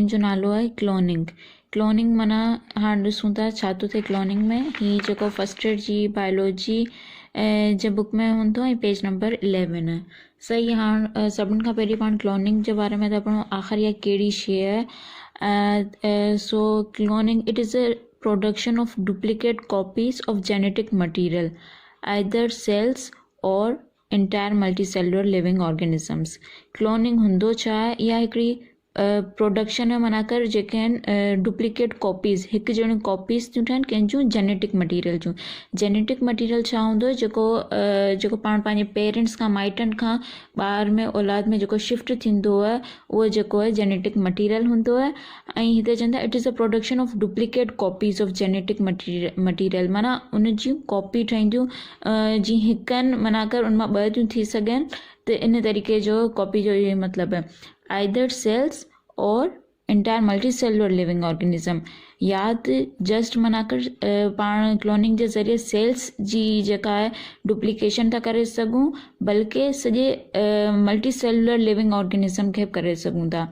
जो नालो आहे क्लोनिंग। क्लोनिंग माना हाणे ॾिसूं था छा थो थिए क्लोनिंग में। ही जेको फर्स्ट ईयर जी बायोलॉजी जे बुक में हूंदो ऐं पेज नंबर 11 आहे। सही। हाणे सभिनि खां पहिरीं पाण क्लोनिंग जे बारे में था पढ़ूं। आख़िर इहा कहिड़ी शइ आहे। So cloning it is a production of duplicate copies of genetic material either cells or entire multicellular living organisms. Cloning हूंदो छा आहे? इहा हिकिड़ी प्रोडक्शन माना कर जेके आहिनि डुप्लीकेट कॉपीज़, हिकु जहिड़ियूं कॉपीज़ थियूं ठहनि कंहिंजूं जेनेटिक मटीरियल जूं। जेनेटिक मटीरियल छा हूंदो? जेको पाण पंहिंजे पेरेंट्स खां माइटनि खां ॿार में औलाद में जेको शिफ्ट थींदो आहे उहो जेको आहे जेनेटिक मटीरियल हूंदो आहे। ऐं हिते चवनि था it is a production of duplicate copies of genetic material माना उन जूं कॉपी ठहींदियूं जीअं हिकु आहिनि माना कर उन मां ॿ थियूं थी सघनि। त इन तरीक़े जो कॉपी जो इहो मतिलबु आहे। Either cells or entire multicellular living organism. यादि जस्ट माना कर पाण क्लोनिंग जे ज़रिए सेल्स जी जेका आहे डुप्लीकेशन था करे सघूं, बल्कि सॼे मल्टीसेलुलर लिविंग ऑर्गेनिज़म खे करे सघूं था।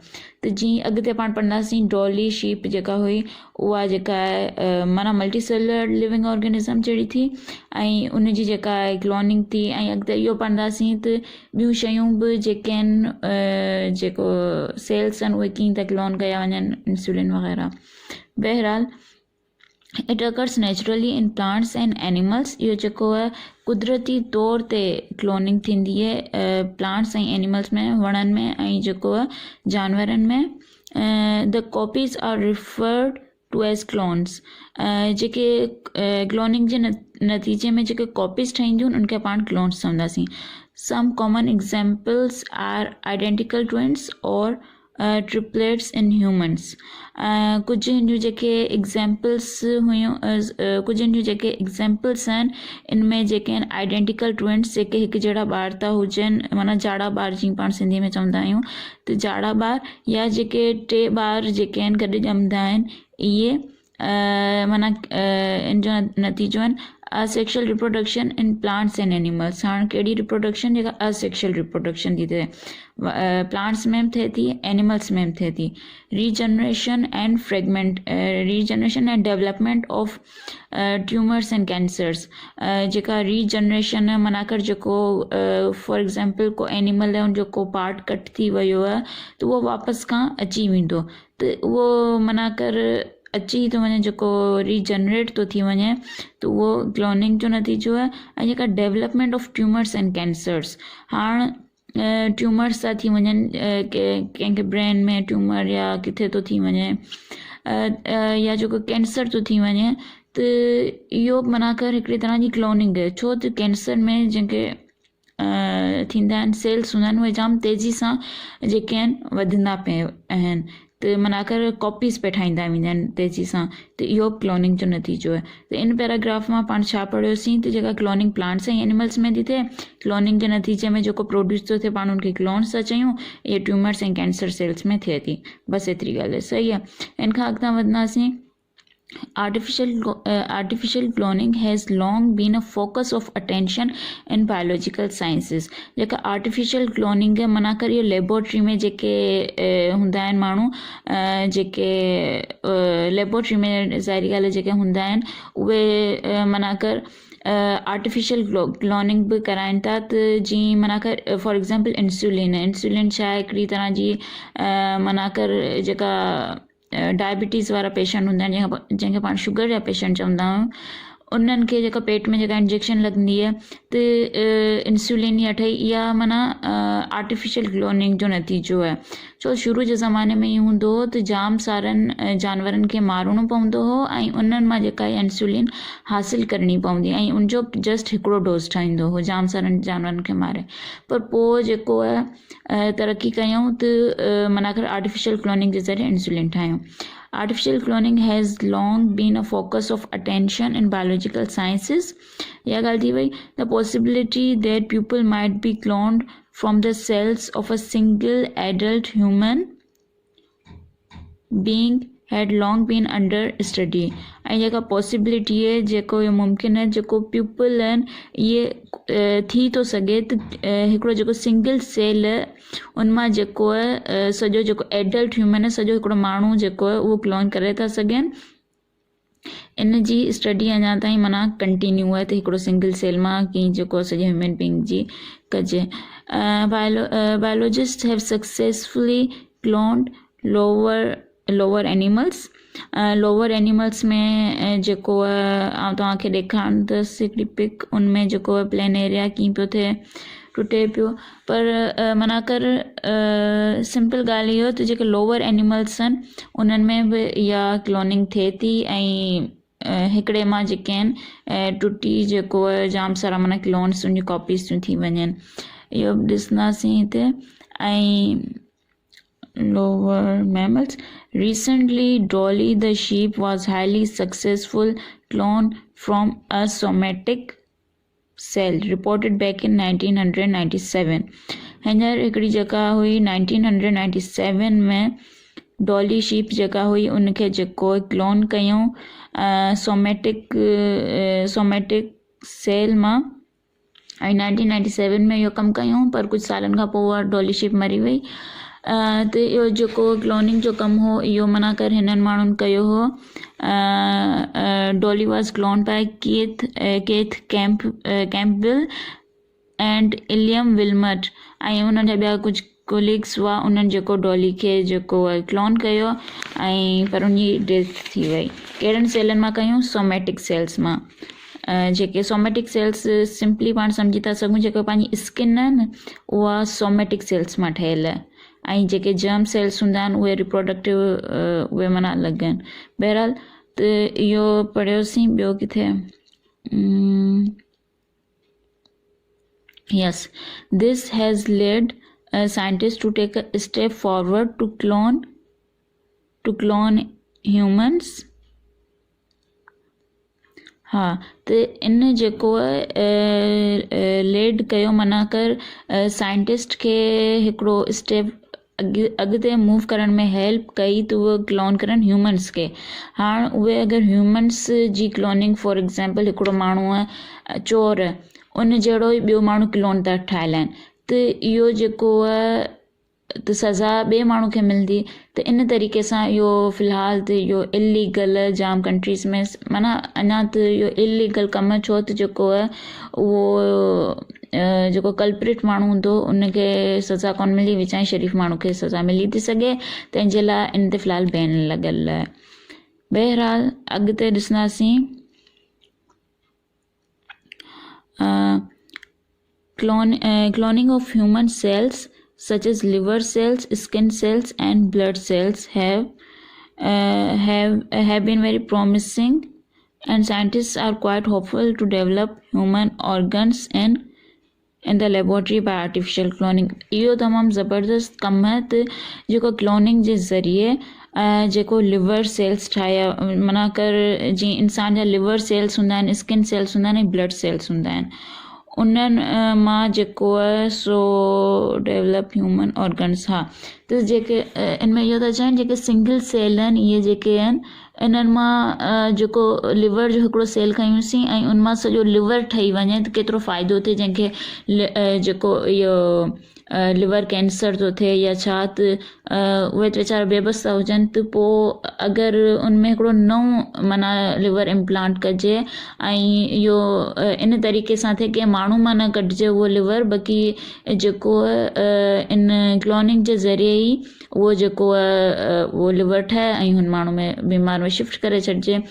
त जीअं अॻिते पाण पढ़ंदासीं डॉली शीप जेका हुई उहा जेका आहे माना मल्टीसेलुलर लिविंग ऑर्गेनिज़म जहिड़ी थी ऐं उनजी जेका आहे क्लोनिंग थी। ऐं अॻिते इहो पढ़ंदासीं त ॿियूं शयूं बि जेके आहिनि जेको सेल्स आहिनि उहे कीअं था क्लोन कया वञनि, इंसुलिन वग़ैरह। बहरहाल it occurs naturally in plants and animals. इहो जेको आहे कुदरती तौर ते क्लोनिंग थींदी आहे प्लांट्स ऐं एनिमल्स में, वणनि में ऐं जेको आहे जानवरनि में। The copies are referred to as clones. जेके क्लोनिंग जे नतीजे में जेके कॉपीज़ ठहींदियूं आहिनि उनखे पाण क्लोन्स चवंदासीं। Some common examples are identical twins और ट्रिपलेट्स इन ह्यूमन्स। कुझु हिन जूं जेके एग्ज़ाम्पल्स हुयूं कुझु हिन जूं जेके एग्ज़ाम्पल्स आहिनि इनमें जेके आहिनि आइडेंटिकल ट्विन्स जेके हिकु जहिड़ा ॿार था हुजनि माना जाड़ा ॿार जीअं पाण सिंधी में चवंदा आहियूं। त जाड़ा ॿार या जेके टे ॿार जेके आहिनि गॾु ॼमंदा आहिनि इहे माना इन जो नतीजो आहिनि asexual reproduction in plants and animals. हाणे कहिड़ी रिप्रोडक्शन? जेका असेक्शुअल रिप्रोडक्शन थी थिए प्लांट्स में थिए थी, एनिमल्स में थिए थी। Regeneration and development of tumours and cancers. जेका रीजनरेशन आहे माना कर जेको फॉर एग्ज़ाम्पल को एनिमल आहे उनजो को पार्ट कट थी वियो आहे त उहो वापसि खां अची वेंदो त उहो माना कर अची थो वञे जेको रीजनरेट थो थी वञे त उहो क्लोनिंग जो नतीजो आहे। ऐं जेका development of tumours and cancers. हाणे ट्यूमर्स था थी वञनि कंहिंखे ब्रेन में ट्यूमर या किथे थो थी वञे या जेको कैंसर थो थी वञे त इहो माना कर हिकिड़ी तरह जी क्लोनिंग आहे। छो त कैंसर में जंहिंखे थींदा आहिनि सेल्स हूंदा आहिनि उहे जाम तेज़ी सां जेके आहिनि वधंदा पिया आहिनि त माना कर कॉपीज़ पे ठाहींदा वेंदा आहिनि तेज़ी सां। त इहो क्लोनिंग जो नतीजो आहे। त इन पैराग्राफ मां पाण छा पढ़ियोसीं त जेका क्लोनिंग प्लांट्स ऐं एनिमल्स में थी थिए क्लोनिंग जे नतीजे में जेको प्रोड्यूस थो थिए पाण उनखे क्लोन्स था चयूं। इहे ट्यूमर्स ऐं कैंसर सेल्स में थिए थी। बसि एतिरी ॻाल्हि आहे। सही आहे। इन खां अॻितां वधंदासीं। Artificial cloning has long been a focus of attention in biological sciences। जेका artificial cloning है मना कर इहो लेबोरेटरी में जेके हूंदा आहिनि माण्हू जेके लेबोरेटरी में ज़ाहिरी ॻाल्हि जेके हूंदा आहिनि उहे मना कर आर्टिफिशियल क्लोनिंग बि कराइनि था। त जीअं मना कर फॉर एग्ज़ाम्पल इंसुलिन छा आहे हिकिड़ी तरह जी मना कर जेका डायबिटीज़ वारा पेशेंट हूंदा आहिनि जंहिंखे पाण शुगर जा पेशेंट चवंदा आहियूं उन्हनि खे जेका पेट में जेका इंजेक्शन लॻंदी आहे त इंसुलिन या ठही इहा माना आर्टिफिशियल क्लोनिंग जो नतीजो आहे। छो शुरू जे ज़माने में ईअं हूंदो हो त जाम सारनि जानवरनि खे मारणो पवंदो हो ऐं उन्हनि मां जेका इंसुलिन हासिलु करणी पवंदी ऐं उनजो जस्ट हिकिड़ो डोज ठाहींदो हो जाम सारनि जानवरनि खे मारे। पर पोइ जेको आहे तरक़ी कयूं त माना कर आर्टिफिशियल क्लोनिंग जे ज़रिए इंसुलिन ठाहियूं। Artificial cloning has long been a focus of attention in biological sciences। यह ॻाल्हि थी वई। The possibility that people might be cloned from the cells of a single adult human being had long been under study ऐं जेका possibility आहे जेको इहो मुमकिन आहे जेको पीपल आहिनि इहे थी थो सघे त हिकिड़ो जेको सिंगल सेल आहे उन मां जेको आहे सॼो जेको एडल्ट ह्यूमन आहे सॼो हिकिड़ो माण्हू जेको आहे उहो क्लोन करे था सघनि इन जी स्टडी अञा ताईं माना कंटिन्यू आहे त हिकिड़ो सिंगल सेल मां कीअं जेको सॼे ह्यूमन बींग जी कजे biologist have successfully cloned lower animals lower animals में जेको आहे तव्हांखे ॾेखारींदसि हिकिड़ी पिक उन में जेको आहे प्लेन एरिया कीअं पियो थिए टुटे पियो पर माना कर सिंपल ॻाल्हि इहो त जेके लोअर एनिमल्स आहिनि उन्हनि में बि इहा क्लोनिंग थिए थी ऐं हिकिड़े मां जेके आहिनि टुटी जेको आहे जाम सारा माना क्लोन्स उन जी कॉपीस थियूं थी वञनि इहो बि ॾिसंदासीं हिते ऐं lower mammals. Recently, Dolly the sheep was highly successful clone from a somatic cell reported back in 1997. हींअर हिकिड़ी जेका हुई 1997 में डॉली शीप जेका हुई उनखे जेको क्लोन कयूं सोमेटिक सेल मां ऐं 1997 में इहो कमु कयूं पर कुझु सालनि खां पोइ उहा डॉली शीप मरी वई त इहो जेको क्लोनिंग जो कमु हो इहो मना कर हिननि माण्हुनि कयो हो Dolly was clone by Keith Campbell and Ian Wilmut ऐं उन्हनि जा ॿिया कुझु कोलीग्स हुआ उन्हनि जेको डॉली खे जेको क्लोन कयो ऐं पर उनजी डेथ थी वई कहिड़नि सेलनि मां कयूं सोमेटिक सेल्स मां जेके सोमेटिक सेल्स सिंपली पाण सम्झी था सघूं जेके पंहिंजी स्किन आहे न उहा सोमेटिक सेल्स मां ठहियलु आहे ऐं जेके जर्म सेल्स हूंदा आहिनि उहे रिप्रोडक्टिव उहे माना अलॻि आहिनि बहरहाल त इहो पढ़ियोसीं ॿियो किथे yes this has led scientist to take a step forward to clone humans हा त इन जेको लेड कयो माना कर साइंटिस्ट खे हिकिड़ो स्टेप अॻिते मूव करण में हेल्प कई त उहे क्लोन करनि ह्यूमन्स खे हाणे उहे अगरि ह्यूमन्स जी क्लोनिंग फॉर एग्ज़ाम्पल हिकिड़ो माण्हू आहे चोर उन जहिड़ो ई ॿियो माण्हू क्लोन था ठाहिलाइनि त इहो जेको आहे त सज़ा ॿिए माण्हू खे मिलंदी त इन तरीक़े सां इहो फ़िलहालु त इहो इलीगल जाम कंट्रीज़ में माना अञा त इहो इलीगल कमु छो त जेको आहे उहो जेको कल्प्रिट माण्हू हूंदो उनखे सज़ा कोन मिली विचाई शरीफ़ माण्हू खे सज़ा मिली थी सघे तंहिंजे लाइ इन ते फ़िलहालु बैन लॻल आहे बहरहाल अॻिते ॾिसंदासीं cloning of human cells such as liver cells, skin cells and blood cells have been very promising and scientists are quite hopeful to develop human organs in the laboratory by artificial cloning. इहो तमामु ज़बरदस्त कमु आहे त जेको cloning जे ज़रिए जेको liver cells ठाहिया माना कर जीअं इंसान जा लिवर सेल्स हूंदा आहिनि स्किन सेल्स हूंदा आहिनि ऐं ब्लड सेल्स हूंदा आहिनि उन्हनि मां जेको आहे सो डेवलप ह्यूमन ऑर्गन्स हा त जेके इनमें इहो था चवनि जेके सिंगल सेल आहिनि इहे जेके आहिनि इन्हनि मां जेको लिवर जो हिकिड़ो सेल खयूंसीं ऐं उन मां सॼो लिवर ठही वञे त केतिरो फ़ाइदो थिए जंहिंखे जेको इहो लिवर कैंसर थो थिए या छा त उहे वीचारा बेबस था हुजनि त पोइ अगरि उनमें हिकिड़ो नओं माना लिवर इम्प्लांट कजे ऐं इहो इन तरीक़े सां थिए की माण्हू मां न कढिजे उहो लिवर बाक़ी जेको इन क्लोनिंग जे ज़रिए ई उहो जेको उहो लिवर ठहे ऐं हुन माण्हू में बीमार में शिफ्ट करे छॾिजे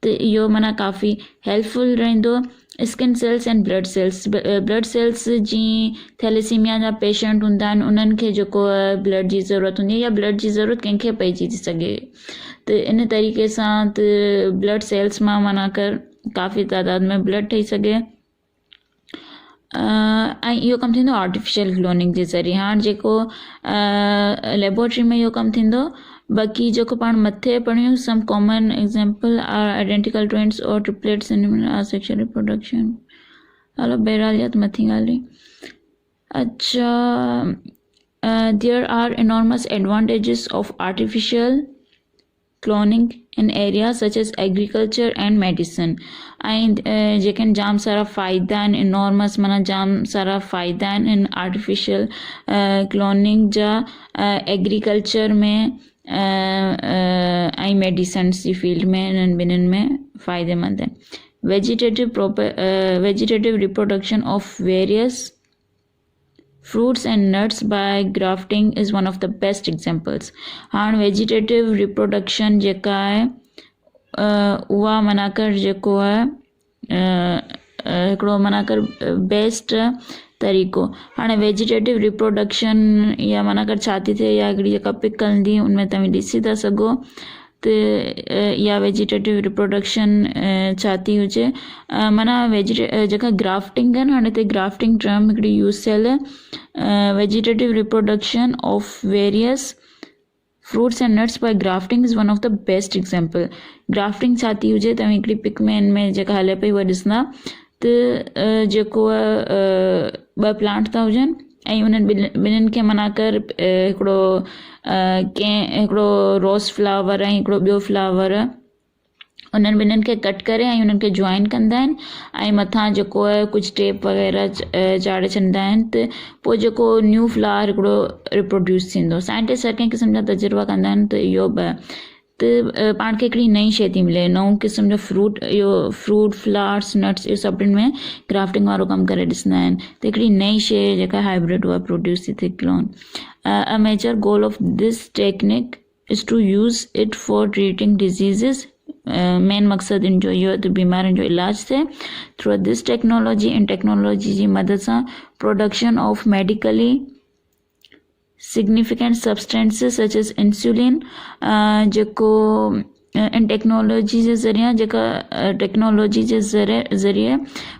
त इहो माना काफ़ी हेल्पफुल रहंदो skin cells and blood cells जीअं थैलेसीमिया जा पेशेंट हूंदा आहिनि उन्हनि खे जेको ब्लड जी ज़रूरत हूंदी आहे या ब्लड जी ज़रूरत कंहिंखे पइजी थी सघे त इन तरीक़े सां त ब्लड सेल्स मां माना कर काफ़ी तइदाद में ब्लड ठही सघे ऐं इहो कमु थींदो आर्टिफिशियल क्लोनिंग जे ज़रिए हाणे जेको लेबोरेटरी में इहो कमु थींदो बाक़ी जेको पाण मथे पढ़ियूं some common example are identical twins और ट्रिपलेट्स इन सेक्शुअल रिप्रोडक्शन हलो बहरहाल या त मथी ॻाल्हि अच्छा there are enormous advantages of artificial cloning in areas such as agriculture and medicine. ऐं जेके जाम सारा फ़ाइदा आहिनि इनॉर्मस माना जाम सारा फ़ाइदा आहिनि इन आर्टिफिशियल क्लोनिंग जा एग्रीकल्चर में ऐं मेडिसन्स जी फील्ड में इन्हनि ॿिन्हिनि में फ़ाइदेमंद आहिनि। Vegetative reproduction of various fruits and nuts by grafting is one of the best examples. हाण वेजिटेटिव रिप्रोडक्शन जेका आहे उहा माना कर जेको आहे हिकिड़ो माना कर बेस्ट तरीक़ो। हाणे वेजिटेटिव रिप्रोडक्शन या माना कर छा थी थिए या हिकिड़ी जेका पिक हलंदी उनमें तव्हां ॾिसी था सघो त या वेजिटेटिव रिप्रोडक्शन छा थी हुजे माना जेका ग्राफ्टिंग आहिनि हाणे हिते ग्राफ्टिंग टर्म हिकिड़ी यूज़ थियल vegetative reproduction of various fruits and nuts by grafting is one of the best example. Grafting छा थी हुजे तव्हां हिकिड़ी पिक में इनमें जेका हले पई उहा ॾिसंदा त जेको ॿ प्लांट था हुजनि ऐं उन्हनि ॿिन्हिनि खे माना कर हिकिड़ो हिकिड़ो रोज़ फ्लावर ऐं हिकिड़ो ॿियो फ्लावर उन्हनि ॿिन्हिनि खे कट करे ऐं उन्हनि खे जॉइन कंदा आहिनि ऐं मथां जेको आहे कुझु टेप वग़ैरह चाढ़े छॾींदा आहिनि त पोइ जेको न्यू फ्लावर हिकिड़ो रिप्रोड्यूस थींदो। साइंटिस्ट हर कंहिं क़िस्म जा तजुर्बा कंदा आहिनि त इहो बि त पाण खे हिकिड़ी नई शइ थी मिले नओं क़िस्म जो फ्रूट फ्लावर्स नट्स इहो सभिनी में ग्राफ्टिंग वारो कमु करे ॾिसंदा आहिनि त हिकिड़ी नई शइ जेका हाइब्रिड उहा प्रोड्यूस थी थिए clone. A major goal of this technique is to use it for treating diseases. Main मक़सदु इन जो इहो त बीमारियुनि जो इलाजु थिए थ्रू दिस टेक्नोलॉजी। इन टेक्नोलॉजी जी मदद सां production of medically significant substances such as insulin जेको इन टेक्नोलॉजी जे ज़रिए जेका टेक्नोलॉजी जे ज़रिए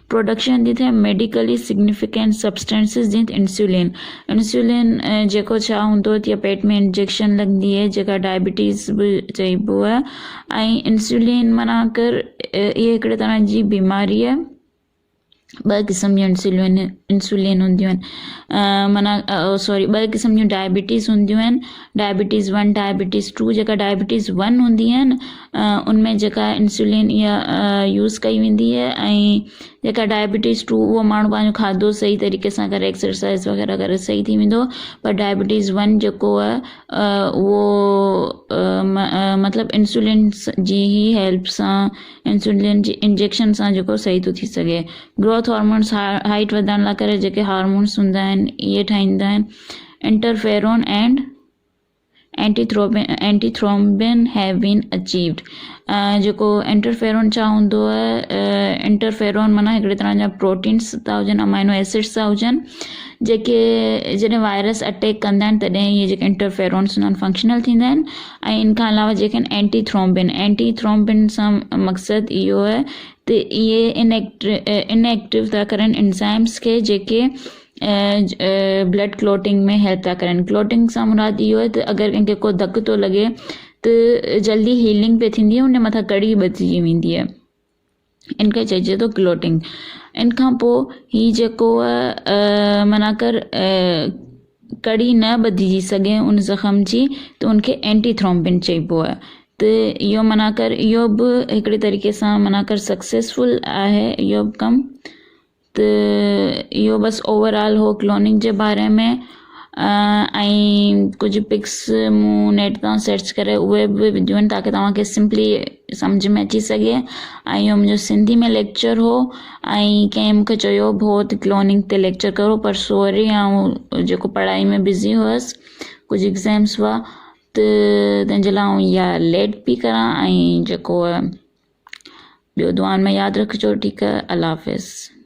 प्रोडक्शन थी थिए मेडिकली सिग्निफिकेंट सब्सटेंसिस जीअं इंसुलिन। इंसुलिन जेको छा हूंदो तीअं पेट में इंजेक्शन लॻंदी आहे जेका डायबिटीज़ बि चइबो आहे ऐं इंसुलिन माना कर इहे हिकिड़े तरह जी बीमारी आहे। ॿ क़िस्म जूं इंसुलिन हूंदियूं आहिनि माना सॉरी ॿ क़िस्म जूं डायबिटीज़ हूंदियूं आहिनि डायबिटीज़ 1 डायबिटीज़ 2। जेका डायबिटीज़ 1 हूंदी आहिनि उनमें जेका इंसुलिन इहा यूज़ कई वेंदी आहे ऐं जेका डायबिटीज़ 2 उहो माण्हू पंहिंजो खाधो सही तरीक़े सां करे एक्सरसाइज़ वग़ैरह करे सही थी वेंदो। पर डायबिटीज़ 1 जेको आहे उहो मतिलबु इंसुलिन जी ई हेल्प सां इंसुलिन जी इंजेक्शन सां जेको सही थो थी सघे। ग्रोथ हार्मोन्स हाइट वधाइण लाइ करे जेके हार्मोन्स हूंदा आहिनि इहे ठाहींदा आहिनि। Interferon and antithrombin have been achieved. जेको इंटरफेरोन छा हूंदो आहे इंटरफेरोन माना हिकिड़े तरह जा प्रोटीन्स था हुजनि अमाइनो एसिड्स था हुजनि जेके जॾहिं वायरस अटैक कंदा आहिनि तॾहिं इहे जेके इंटरफेरोन्स हूंदा आहिनि फंक्शनल थींदा आहिनि ऐं इन खां अलावा जेके एंटीथ्रोम्बिन सां मक़सदु इहो आहे त इहे इनएक्टिव था करनि एंजाइम्स खे जेके ब्लड क्लोटिंग में हेल्प था करनि। क्लोटिंग सां मुराद इहो आहे त अगरि कंहिंखे को धकु थो लॻे त जल्दी हीलिंग पे थींदी आहे उन मथां कड़ी बचिजी वेंदी आहे इनखे चइजे थो क्लोटिंग। इन खां पोइ हीउ जेको आहे माना कर कड़ी न ॿधिजी सघे उन ज़ख़म जी त उनखे एंटीथ्रोम्बिन चइबो आहे। त इहो माना कर इहो बि हिकिड़े तरीक़े सां माना कर सक्सेसफुल आहे इहो बि कमु। त इहो बसि ओवरऑल हो क्लोनिंग जे बारे में ऐं कुझु पिक्स मूं नेट तां सर्च करे उहे बि विधियूं आहिनि ताकी तव्हांखे सिंपली सम्झ में अची सघे। ऐं इहो मुंहिंजो सिंधी में लेक्चर हो ऐं कंहिं मूंखे चयो बि हो त क्लोनिंग ते लेक्चर करो पर सॉरी ऐं जेको पढ़ाई में बिज़ी हुअसि कुझु एग्ज़ाम्स हुआ त तंहिंजे लाइ आउं इहा लेट पई करां ऐं जेको ॿियो दुआनि में यादि रखिजो। ठीकु आहे अल्लाह हाफ़िज़।